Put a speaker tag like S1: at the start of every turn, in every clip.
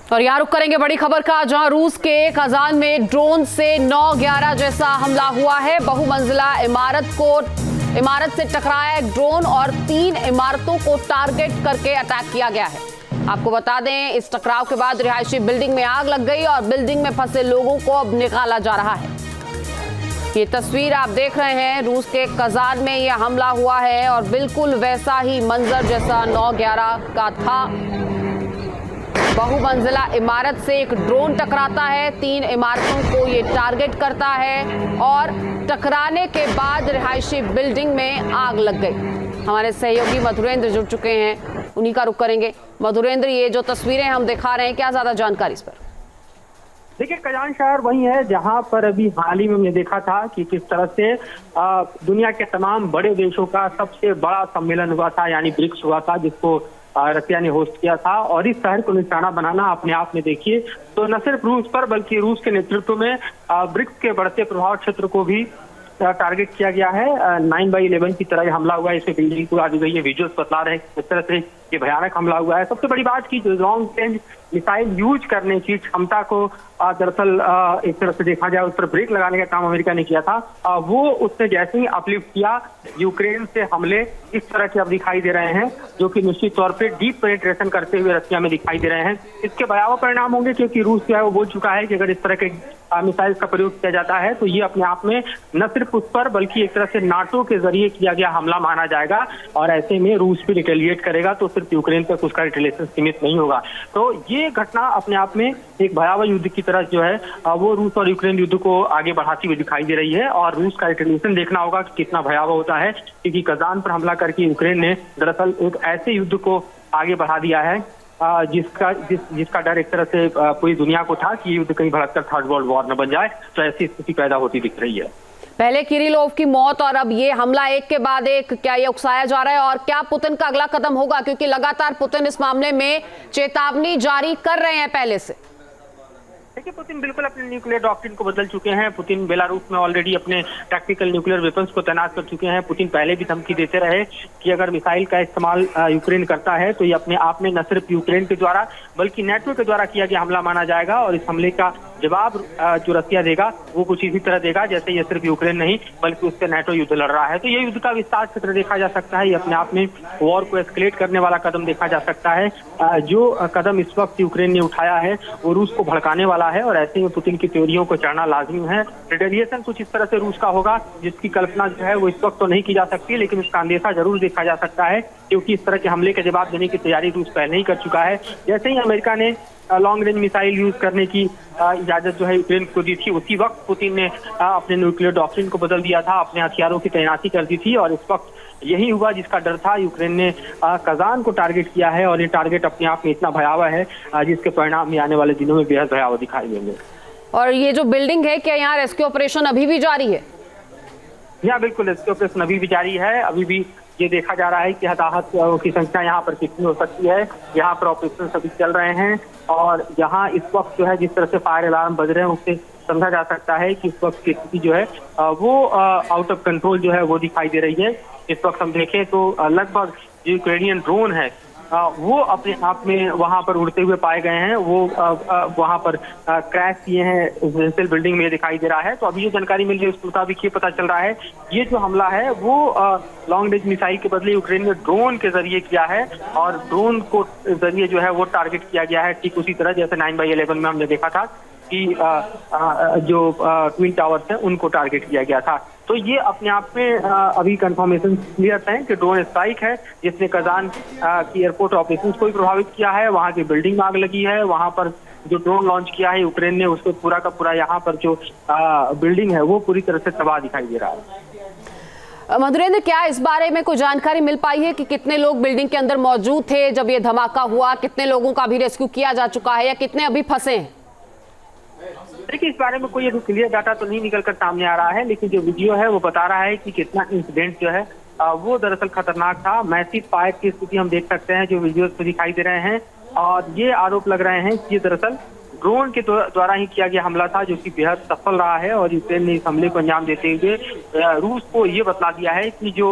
S1: और यहाँ रुक करेंगे बड़ी खबर का, जहां रूस के कजान में ड्रोन से 9/11 जैसा हमला हुआ है। बहुमंजिला इमारत से टकराया एक ड्रोन और 3 इमारतों को टारगेट करके अटैक किया गया है। आपको बता दें, इस टकराव के बाद रिहायशी बिल्डिंग में आग लग गई और बिल्डिंग में फंसे लोगों को अब निकाला जा रहा है। ये तस्वीर आप देख रहे हैं, रूस के कजान में यह हमला हुआ है और बिल्कुल वैसा ही मंजर जैसा 9/11 का था। बहुमंजिला इमारत से एक ड्रोन टकराता है, 3 इमारतों को ये टारगेट करता है और टकराने के बाद रिहायशी बिल्डिंग में आग लग गई। हमारे सहयोगी मधुरेंद्र जुड़ चुके हैं, उन्हीं का रुख करेंगे। मधुरेंद्र, ये जो तस्वीरें हम दिखा रहे हैं, क्या ज्यादा जानकारी इस पर?
S2: देखिए, कजान शहर वही है जहां पर अभी हाल ही में हमने देखा था कि किस तरह से दुनिया के तमाम बड़े देशों का सबसे बड़ा सम्मेलन हुआ था, यानी ब्रिक्स हुआ था, जिसको रसिया ने होस्ट किया था। और इस शहर को निशाना बनाना अपने आप में देखिए तो न सिर्फ रूस पर बल्कि रूस के नेतृत्व में ब्रिक्स के बढ़ते प्रभाव क्षेत्र को भी टारगेट किया गया है। 9/11 की तरह हमला हुआ है, इसमें बिल्डिंग को आगे गई है, विजुअल्स बता रहे हैं किस तरह से ये भयानक हमला हुआ है। सबसे बड़ी बात की जो लॉन्ग रेंज मिसाइल यूज करने की क्षमता को दरअसल एक तरह से देखा जाए उस पर ब्रेक लगाने का काम अमेरिका ने किया था। वो उसने जैसे ही अपलिफ्ट किया, यूक्रेन से हमले इस तरह के अब दिखाई दे रहे हैं, जो कि निश्चित तौर पे डीप पेनिट्रेशन करते हुए रसिया में दिखाई दे रहे हैं। इसके भयावह परिणाम होंगे, क्योंकि रूस जो है वो बोल चुका है कि अगर इस तरह के मिसाइल का प्रयोग किया जाता है तो ये अपने आप में न सिर्फ उस पर बल्कि एक तरह से नाटो के जरिए किया गया हमला माना जाएगा। और ऐसे में रूस भी रिटेलिएट करेगा, तो सिर्फ यूक्रेन तक उसका रिटेलिएशन सीमित नहीं होगा। तो ये घटना अपने आप में एक भयावह युद्ध की तरह जो है वो रूस और यूक्रेन युद्ध को आगे बढ़ाती हुई दिखाई दे रही है। और रूस का रिटेलिएशन देखना होगा कि कितना भयावह होता है, क्योंकि कजान पर हमला करके यूक्रेन ने दरअसल एक ऐसे युद्ध को आगे बढ़ा दिया है जिसका डर एक तरह से पूरी दुनिया को था कि युद्ध कहीं भड़ककर थर्ड वर्ल्ड वॉर न बन जाए। तो ऐसी स्थिति पैदा होती दिख रही है।
S1: पहले किरिलोव की मौत और अब ये हमला, एक के बाद एक, क्या ये उकसाया जा रहा है? और क्या पुतिन का अगला कदम होगा, क्योंकि लगातार पुतिन इस मामले में चेतावनी जारी कर रहे हैं पहले से?
S2: देखिए, पुतिन बिल्कुल अपने न्यूक्लियर डॉक्ट्रिन को बदल चुके हैं। पुतिन बेलारूस में ऑलरेडी अपने टैक्टिकल न्यूक्लियर वेपन्स को तैनात कर चुके हैं। पुतिन पहले भी धमकी देते रहे कि अगर मिसाइल का इस्तेमाल यूक्रेन करता है तो ये अपने आप में न सिर्फ यूक्रेन के द्वारा बल्कि नेटो के द्वारा किया गया हमला माना जाएगा। और इस हमले का जवाब जो रसिया देगा वो कुछ इसी तरह देगा जैसे ये सिर्फ यूक्रेन नहीं बल्कि उससे नेटो युद्ध लड़ रहा है। तो ये युद्ध का विस्तार क्षेत्र देखा जा सकता है। ये अपने आप में वॉर को एस्केलेट करने वाला कदम देखा जा सकता है। जो कदम इस वक्त यूक्रेन ने उठाया है वो रूस को भड़काने वाला है और ऐसे में पुतिन की थ्योरियों को चढ़ना लाजमी है। रिटेलिएशन कुछ इस तरह से रूस का होगा जिसकी कल्पना जो है वो इस वक्त तो नहीं की जा सकती, लेकिन उसका अंदेशा जरूर देखा जा सकता है, क्योंकि इस तरह के हमले के जवाब देने की तैयारी रूस पहले ही कर चुका है। जैसे ही अमेरिका ने लॉन्ग रेंज मिसाइल यूज करने की इजाजत जो है यूक्रेन को दी थी, उसी वक्त पुतिन ने अपने न्यूक्लियर डॉक्ट्रिन को बदल दिया था, अपने हथियारों की तैनाती कर दी थी। और इस वक्त यही हुआ जिसका डर था। यूक्रेन ने कजान को टारगेट किया है और ये टारगेट अपने आप में इतना भयावह है जिसके परिणाम भी आने वाले दिनों में बेहद भयावह दिखाई देंगे।
S1: और ये जो बिल्डिंग है, क्या यहाँ रेस्क्यू ऑपरेशन अभी भी जारी है?
S2: यहाँ बिल्कुल रेस्क्यू ऑपरेशन अभी भी जारी है। अभी भी ये देखा जा रहा है कि हताहत की संख्या यहाँ पर कितनी हो सकती है। यहाँ पर ऑपरेशन अभी चल रहे हैं और यहाँ इस वक्त जो है जिस तरह से फायर अलार्म बज रहे हैं उससे समझा जा सकता है कि इस वक्त की स्थिति जो है वो आउट ऑफ कंट्रोल जो है वो दिखाई दे रही है। इस वक्त हम देखें तो लगभग जो यूक्रेनियन ड्रोन है वो अपने आप में वहां पर उड़ते हुए पाए गए हैं। वो वहां पर क्रैश किए हैं रेजिडेंशियल बिल्डिंग में दिखाई दे रहा है। तो अभी जो जानकारी मिल रही है उसके मुताबिक ये पता चल रहा है ये जो हमला है वो लॉन्ग रेंज मिसाइल के बदले यूक्रेन ने ड्रोन के जरिए किया है और ड्रोन को जरिए जो है वो टारगेट किया गया है, ठीक उसी तरह जैसे 9/11 में हमने देखा था कि जो ट्विन टावर्स हैं उनको टारगेट किया गया था। तो ये अपने आप में अभी कंफर्मेशन क्लियर है कि ड्रोन स्ट्राइक है जिसने कजान की एयरपोर्ट ऑपरेशन को भी प्रभावित किया है। वहाँ की बिल्डिंग में आग लगी है, वहाँ पर जो ड्रोन लॉन्च किया है यूक्रेन ने उसको पूरा का पूरा यहाँ पर जो बिल्डिंग है वो पूरी तरह से तबाह दिखाई दे रहा है।
S1: मधुरेंद्र, क्या इस बारे में कोई जानकारी मिल पाई है कि कितने लोग बिल्डिंग के अंदर मौजूद थे जब ये धमाका हुआ? कितने लोगों का भी रेस्क्यू किया जा चुका है या कितने अभी फंसे हैं?
S2: देखिए, इस बारे में कोई अभी क्लियर डाटा तो नहीं निकल कर सामने आ रहा है, लेकिन जो वीडियो है वो बता रहा है कि कितना इंसिडेंट जो है वो दरअसल खतरनाक था। मैसिव फायर की स्थिति हम देख सकते हैं जो वीडियोस पे दिखाई दे रहे हैं। और ये आरोप लग रहे हैं कि ये दरअसल ड्रोन के द्वारा ही किया गया हमला था, जो कि बेहद सफल रहा है। और यूक्रेन ने इस हमले को अंजाम देते हुए रूस को ये बतला दिया है कि जो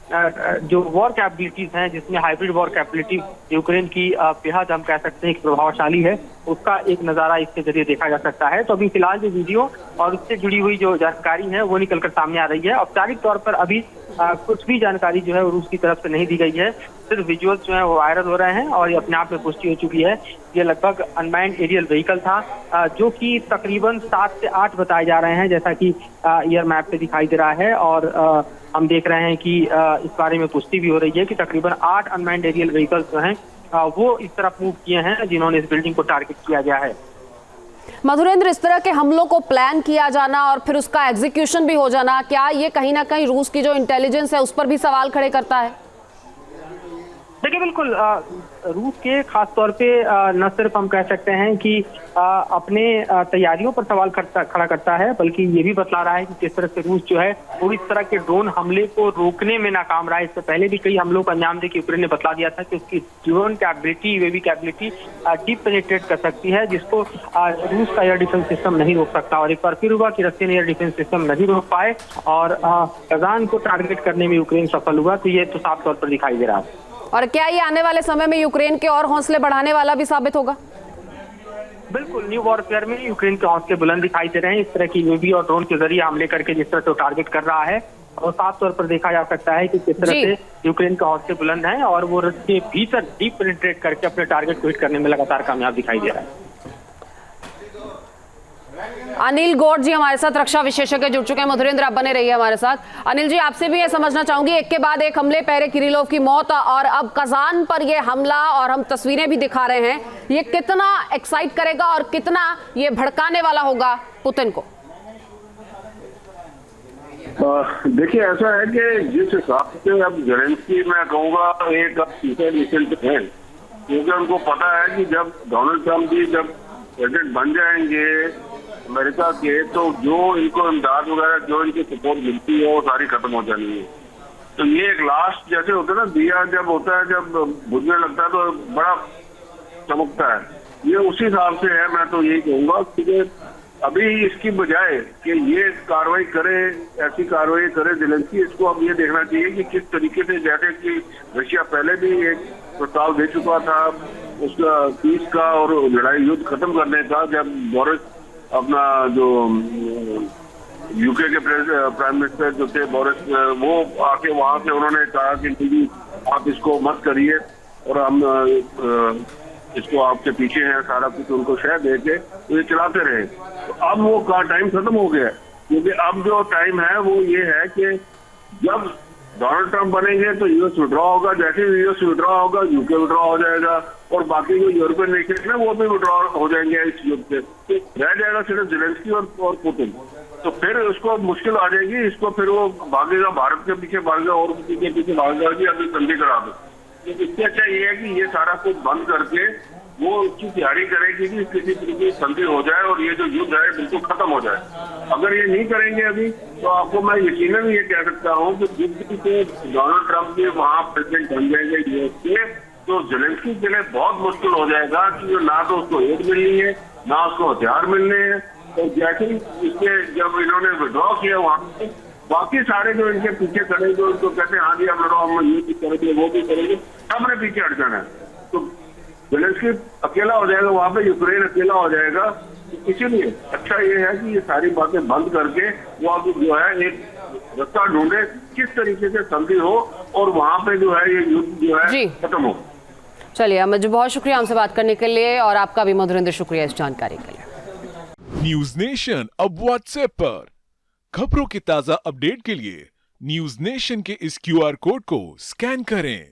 S2: जो वॉर कैपेबिलिटीज हैं, जिसमें हाइब्रिड वॉर कैपेबिलिटी यूक्रेन की बेहद हम कह सकते हैं कि प्रभावशाली है, उसका एक नज़ारा इसके जरिए देखा जा सकता है। तो अभी फिलहाल जो वीडियो और उससे जुड़ी हुई जो जानकारी है वो निकलकर सामने आ रही है। औपचारिक तौर पर अभी कुछ भी जानकारी जो है वो रूस की तरफ से नहीं दी गई है, सिर्फ विजुअल्स जो है वो वायरल हो रहे हैं और ये अपने आप में पुष्टि हो चुकी है। ये लगभग अनमैन्ड एरियल व्हीकल था, जो कि तकरीबन 7 से 8 बताए जा रहे हैं, जैसा कि एयर मैप पे दिखाई दे रहा है। और हम देख रहे हैं कि इस बारे में पुष्टि भी हो रही है कि तकरीबन 8 अनमैन्ड एरियल व्हीकल्स जो हैं वो इस तरफ मूव किए हैं, जिन्होंने इस बिल्डिंग को टारगेट किया गया है।
S1: मधुरेंद्र, इस तरह के हमलों को प्लान किया जाना और फिर उसका एग्जीक्यूशन भी हो जाना, क्या ये कहीं ना कहीं रूस की जो इंटेलिजेंस है उस पर भी सवाल खड़े करता है?
S2: देखिए, बिल्कुल रूस के खास तौर पे न सिर्फ हम कह सकते हैं कि अपने तैयारियों पर सवाल खड़ा करता है, बल्कि ये भी बतला रहा है कि किस तरह से रूस जो है वो इस तरह के ड्रोन हमले को रोकने में नाकाम रहा है। इससे पहले भी कई हमलों को अंजाम दे के यूक्रेन ने बतला दिया था कि उसकी drone capability, UAV capability deep penetrate कर सकती है, जिसको रूस का एयर डिफेंस सिस्टम नहीं रोक सकता। और एक बार फिर हुआ कि रशियन एयर डिफेंस सिस्टम नहीं रोक पाए और कजान को टारगेट करने में यूक्रेन सफल हुआ। तो ये तो साफ तौर पर दिखाई दे रहा है।
S1: और क्या ये आने वाले समय में यूक्रेन के और हौसले बढ़ाने वाला भी साबित होगा?
S2: बिल्कुल, न्यू वॉरफेयर में यूक्रेन के हौसले बुलंद दिखाई दे रहे हैं। इस तरह की यूएवी और ड्रोन के जरिए हमले करके जिस तरह से टारगेट कर रहा है, और साफ तौर पर देखा जा सकता है कि किस तरह से यूक्रेन के हौसले बुलंद हैं और वो रश के भीतर डीप पेनिट्रेट करके अपने टारगेट को हिट करने में लगातार कामयाब दिखाई दे रहा है।
S1: अनिल गौड़ जी हमारे साथ रक्षा विशेषज्ञ जुड़ चुके हैं। मधुरेंद्र, आप बने रहिए हमारे साथ। अनिल जी, आपसे भी ये समझना चाहूंगी, एक के बाद एक हमले, पहले किरिलोव की मौत और अब कजान पर ये हमला, और हम तस्वीरें भी दिखा रहे हैं, ये कितना एक्साइट करेगा और कितना ये भड़काने वाला होगा पुतिन को?
S3: देखिए, ऐसा है कि जिस हिसाब से अब ज़ेलेंस्की, मैं कहूँगा एक रिसेंट है, क्योंकि उनको पता है कि जब डोनाल्ड ट्रंप भी जब प्रेसिडेंट बन जाएंगे अमेरिका के, तो जो इनको इमदाद वगैरह, जो इनकी सपोर्ट मिलती है वो सारी खत्म हो जानी है। तो ये एक लास्ट, जैसे होता है ना, दिया जब होता है, जब बुझने लगता है तो बड़ा चमकता है, ये उसी हिसाब से है। मैं तो यही कहूँगा कि अभी इसकी बजाय कि ये कार्रवाई करे, ऐसी कार्रवाई करे ज़ेलेंस्की, इसको अब ये देखना चाहिए कि किस तरीके से, जैसे कि रशिया पहले भी एक प्रस्ताव दे चुका था उसका पीस का और लड़ाई युद्ध खत्म करने का, जब बोरिस अपना जो यूके के प्राइम मिनिस्टर जो थे बोरिस, वो आके वहां से उन्होंने कहा कि आप इसको मत करिए और हम इसको आपके पीछे हैं, सारा कुछ उनको शह दे के तो ये चलाते रहे। तो अब वो का टाइम खत्म हो गया, क्योंकि अब जो टाइम है वो ये है कि जब डोनाल्ड ट्रंप बनेंगे तो यूएस विड्रॉ होगा, जैसे ही यूएस विड्रॉ होगा यूके विड्रॉ हो जाएगा और बाकी जो यूरोपियन नेशन है वो भी विड्रॉ हो जाएंगे इस युद्ध से। तो रह जाएगा सिर्फ ज़ेलेंस्की और पुतिन। तो फिर उसको मुश्किल आ जाएगी, इसको फिर वो भागेगा, भारत के पीछे भागेगा और किसी के पीछे भागेगा कि अभी संधि करा दो। तो इससे अच्छा ये है कि ये सारा कुछ बंद करके वो उसकी तैयारी करेगी कि किसी तरीके की संधि हो जाए और ये जो युद्ध है बिल्कुल खत्म हो जाए। अगर ये नहीं करेंगे अभी, तो आपको मैं यकीनन ये कह सकता हूँ कि जिस से डोनाल्ड ट्रंप के वहाँ प्रेसिडेंट बन जाएंगे यूएस के, तो ज़ेलेंस्की के लिए बहुत मुश्किल हो जाएगा कि ना तो उसको एड मिलनी है, ना उसको हथियार मिलने हैं। तो जैसे ही इसके जब इन्होंने विड्रॉ किया वहाँ से, बाकी सारे जो इनके पीछे खड़े, जो इनको कहते हैं हाँ जी हम लड़ो, हम ये भी करेंगे वो भी करेंगे, सबने पीछे हट जाना है। तो ज़ेलेंस्की अकेला हो जाएगा वहाँ पे, यूक्रेन अकेला हो जाएगा। इसीलिए अच्छा ये है कि ये सारी बातें बंद करके वो अब जो है एक रास्ता ढूंढे किस तरीके से संधि हो और वहाँ पे जो है ये युद्ध जो है खत्म हो।
S1: चलिए अमित जी, बहुत शुक्रिया हमसे बात करने के लिए, और आपका भी मधुरेंद्र शुक्रिया इस जानकारी के लिए।
S4: न्यूज नेशन अब व्हाट्सएप पर खबरों की ताजा अपडेट के लिए न्यूज नेशन के इस QR कोड को स्कैन करें।